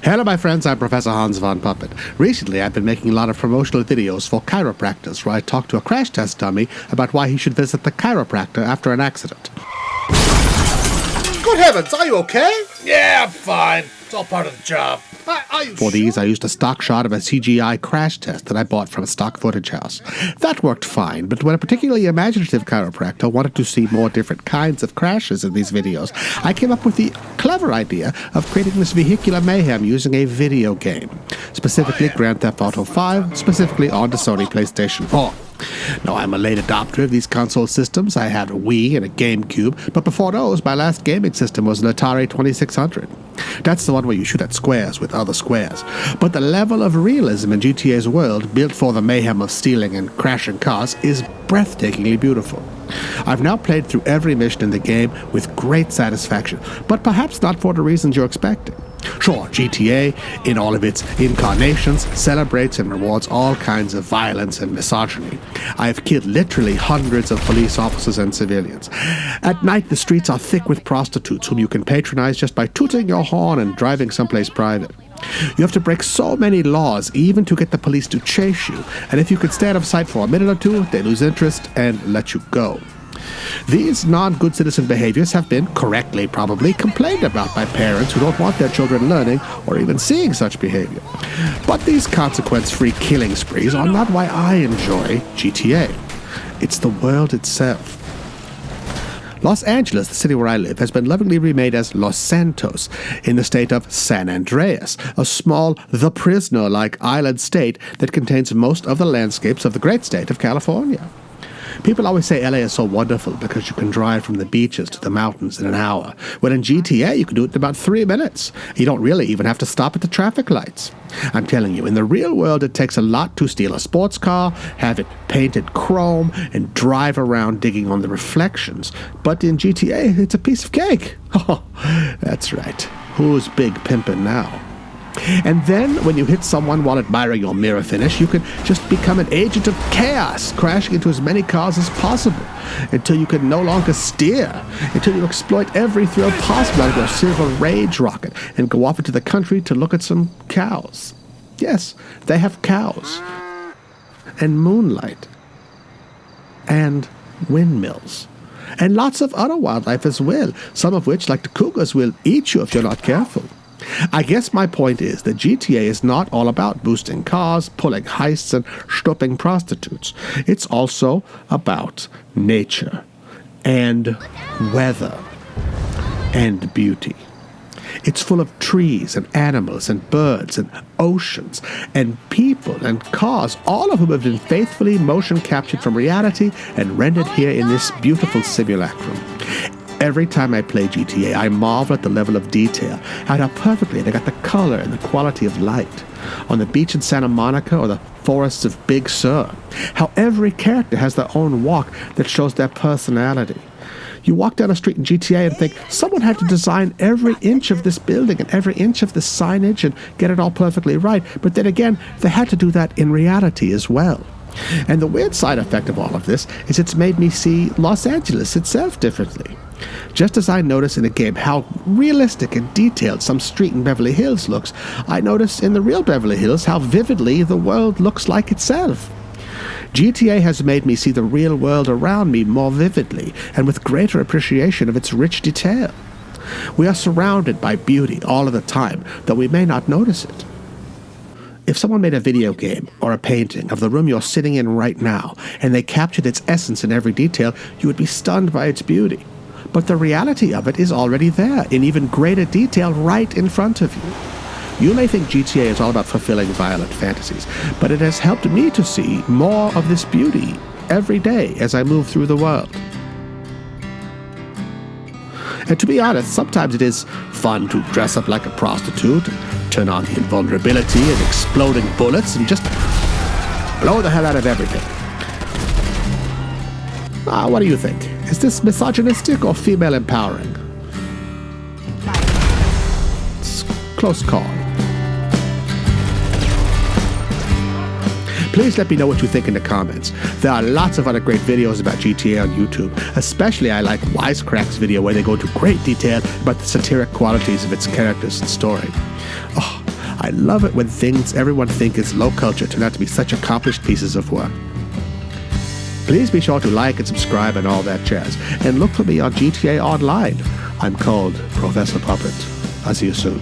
Hello my friends, I'm Professor Hans von Puppet. Recently I've been making a lot of promotional videos for chiropractors where I talk to a crash test dummy about why he should visit the chiropractor after an accident. Good heavens, are you okay? Yeah, I'm fine. It's all part of the job. Are you For these, I used a stock shot of a CGI crash test that I bought from a stock footage house. That worked fine, but when a particularly imaginative chiropractor wanted to see more different kinds of crashes in these videos, I came up with the clever idea of creating this vehicular mayhem using a video game, specifically Grand Theft Auto 5, specifically on the Sony PlayStation 4. Now, I'm a late adopter of these console systems. I had a Wii and a GameCube, but before those, my last gaming system was an Atari 2600. That's the one where you shoot at squares with other squares. But the level of realism in GTA's world, built for the mayhem of stealing and crashing cars, is breathtakingly beautiful. I've now played through every mission in the game with great satisfaction, but perhaps not for the reasons you're expecting. Sure, GTA, in all of its incarnations, celebrates and rewards all kinds of violence and misogyny. I have killed literally hundreds of police officers and civilians. At night, the streets are thick with prostitutes whom you can patronize just by tooting your horn and driving someplace private. You have to break so many laws even to get the police to chase you, and if you can stay out of sight for a minute or two, they lose interest and let you go. These non-good citizen behaviors have been, correctly probably, complained about by parents who don't want their children learning or even seeing such behavior. But these consequence-free killing sprees are not why I enjoy GTA. It's the world itself. Los Angeles, the city where I live, has been lovingly remade as Los Santos in the state of San Andreas, a small, The Prisoner-like island state that contains most of the landscapes of the great state of California. People always say LA is so wonderful because you can drive from the beaches to the mountains in an hour, when in GTA you can do it in about 3 minutes. You don't really even have to stop at the traffic lights. I'm telling you, in the real world it takes a lot to steal a sports car, have it painted chrome, and drive around digging on the reflections. But in GTA, it's a piece of cake. Oh, that's right. Who's big pimpin' now? And then, when you hit someone while admiring your mirror finish, you can just become an agent of chaos, crashing into as many cars as possible, until you can no longer steer, until you exploit every thrill possible out of your silver rage rocket, and go off into the country to look at some cows. Yes, they have cows. And moonlight. And windmills. And lots of other wildlife as well, some of which, like the cougars, will eat you if you're not careful. I guess my point is that GTA is not all about boosting cars, pulling heists, and stopping prostitutes. It's also about nature, and weather, and beauty. It's full of trees, and animals, and birds, and oceans, and people, and cars, all of whom have been faithfully motion captured from reality and rendered here in this beautiful simulacrum. Every time I play GTA, I marvel at the level of detail, at how perfectly they got the color and the quality of light. On the beach in Santa Monica or the forests of Big Sur, how every character has their own walk that shows their personality. You walk down a street in GTA and think, someone had to design every inch of this building and every inch of this signage and get it all perfectly right. But then again, they had to do that in reality as well. And the weird side effect of all of this is it's made me see Los Angeles itself differently. Just as I notice in a game how realistic and detailed some street in Beverly Hills looks, I notice in the real Beverly Hills how vividly the world looks like itself. GTA has made me see the real world around me more vividly and with greater appreciation of its rich detail. We are surrounded by beauty all of the time, though we may not notice it. If someone made a video game or a painting of the room you're sitting in right now, and they captured its essence in every detail, you would be stunned by its beauty. But the reality of it is already there, in even greater detail right in front of you. You may think GTA is all about fulfilling violent fantasies, but it has helped me to see more of this beauty every day as I move through the world. And to be honest, sometimes it is fun to dress up like a prostitute, turn on the invulnerability and exploding bullets, and just blow the hell out of everything. What do you think? Is this misogynistic or female empowering? It's a close call. Please let me know what you think in the comments. There are lots of other great videos about GTA on YouTube. Especially I like Wisecrack's video where they go into great detail about the satiric qualities of its characters and story. Oh, I love it when things everyone thinks is low culture turn out to be such accomplished pieces of work. Please be sure to like and subscribe and all that jazz, and look for me on GTA Online. I'm called Professor Puppet. I'll see you soon.